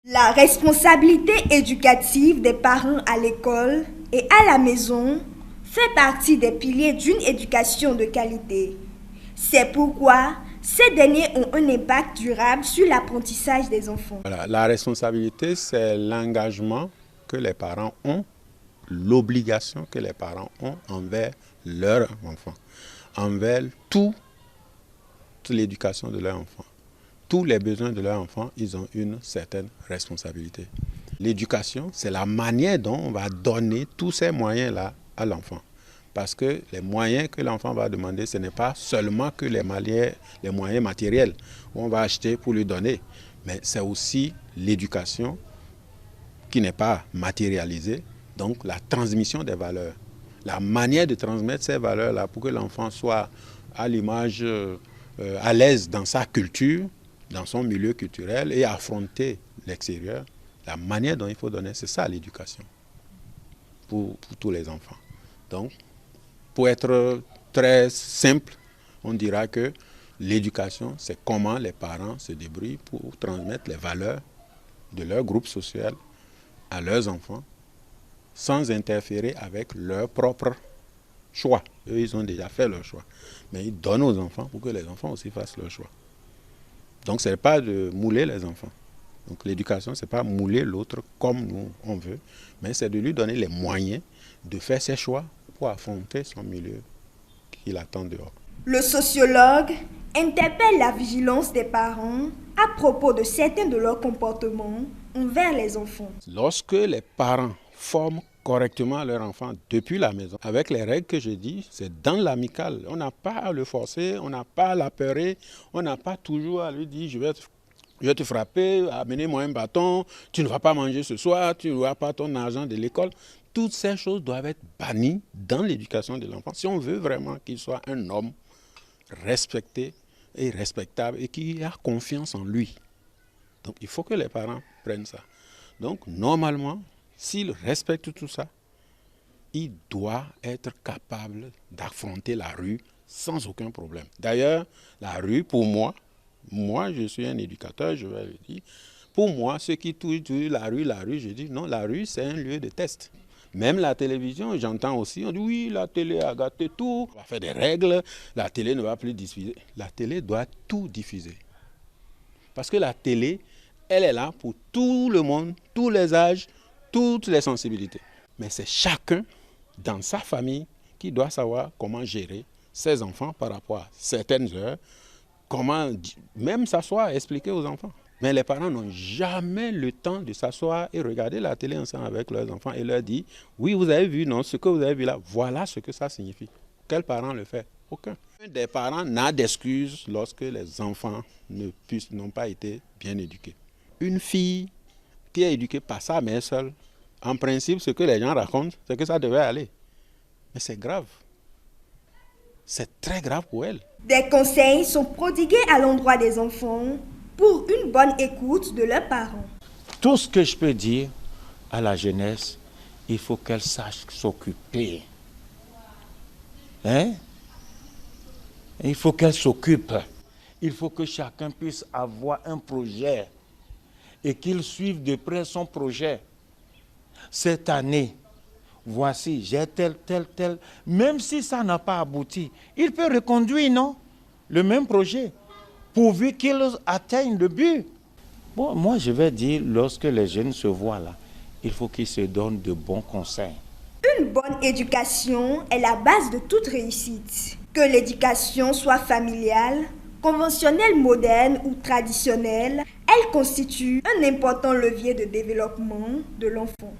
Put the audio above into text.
La responsabilité éducative des parents à l'école et à la maison fait partie des piliers d'une éducation de qualité. C'est pourquoi ces derniers ont un impact durable sur l'apprentissage des enfants. Voilà, la responsabilité, c'est l'engagement que les parents ont, l'obligation que les parents ont envers leurs enfants, envers toute l'éducation de leur enfant. Tous les besoins de leur enfant, ils ont une certaine responsabilité. L'éducation, c'est la manière dont on va donner tous ces moyens-là à l'enfant. Parce que les moyens que l'enfant va demander, ce n'est pas seulement que les moyens matériels qu'on va acheter pour lui donner, mais c'est aussi l'éducation qui n'est pas matérialisée, donc la transmission des valeurs. La manière de transmettre ces valeurs-là pour que l'enfant soit à l'image, à l'aise dans sa culture, dans son milieu culturel et affronter l'extérieur, la manière dont il faut donner, c'est ça l'éducation pour tous les enfants. Donc, pour être très simple, on dira que l'éducation, c'est comment les parents se débrouillent pour transmettre les valeurs de leur groupe social à leurs enfants sans interférer avec leur propre choix. Eux, ils ont déjà fait leur choix. Mais ils donnent aux enfants pour que les enfants aussi fassent leur choix. Donc, ce n'est pas de mouler les enfants. Donc, l'éducation, ce n'est pas mouler l'autre comme nous, on veut, mais c'est de lui donner les moyens de faire ses choix pour affronter son milieu qu'il attend dehors. Le sociologue interpelle la vigilance des parents à propos de certains de leurs comportements envers les enfants. Lorsque les parents forment correctement leur enfant depuis la maison, avec les règles que je dis, c'est dans l'amical. On n'a pas à le forcer, on n'a pas à l'apeurer, on n'a pas toujours à lui dire je vais te frapper, amenez-moi un bâton, tu ne vas pas manger ce soir, tu n'auras pas ton argent de l'école. Toutes ces choses doivent être bannies dans l'éducation de l'enfant si on veut vraiment qu'il soit un homme respecté et respectable et qui a confiance en lui. Donc il faut que les parents prennent ça. Donc normalement, s'il respecte tout ça, il doit être capable d'affronter la rue sans aucun problème. D'ailleurs, la rue, pour moi je suis un éducateur, je vais le dire, pour moi, ceux qui touchent la rue, je dis non, la rue c'est un lieu de test. Même la télévision, j'entends aussi, on dit oui, la télé a gâté tout, on va faire des règles, la télé ne va plus diffuser. La télé doit tout diffuser. Parce que la télé, elle est là pour tout le monde, tous les âges, toutes les sensibilités. Mais c'est chacun dans sa famille qui doit savoir comment gérer ses enfants par rapport à certaines heures, comment même s'asseoir et expliquer aux enfants. Mais les parents n'ont jamais le temps de s'asseoir et regarder la télé ensemble avec leurs enfants et leur dire « Oui, vous avez vu, non, ce que vous avez vu là, voilà ce que ça signifie. » Quel parent le fait? Aucun. Des parents n'a d'excuses lorsque les enfants n'ont pas été bien éduqués. Une fille qui est éduquée par sa mère seule, en principe, ce que les gens racontent, c'est que ça devait aller. Mais c'est grave. C'est très grave pour elle. Des conseils sont prodigués à l'endroit des enfants pour une bonne écoute de leurs parents. Tout ce que je peux dire à la jeunesse, il faut qu'elle sache s'occuper. Hein? Il faut qu'elle s'occupe. Il faut que chacun puisse avoir un projet et qu'il suive de près son projet. Cette année, voici, j'ai tel. Même si ça n'a pas abouti, il peut reconduire, non? Le même projet, pourvu qu'il atteigne le but. Bon, moi, je vais dire, lorsque les jeunes se voient là, il faut qu'ils se donnent de bons conseils. Une bonne éducation est la base de toute réussite. Que l'éducation soit familiale, conventionnelle, moderne ou traditionnelle, elle constitue un important levier de développement de l'enfant.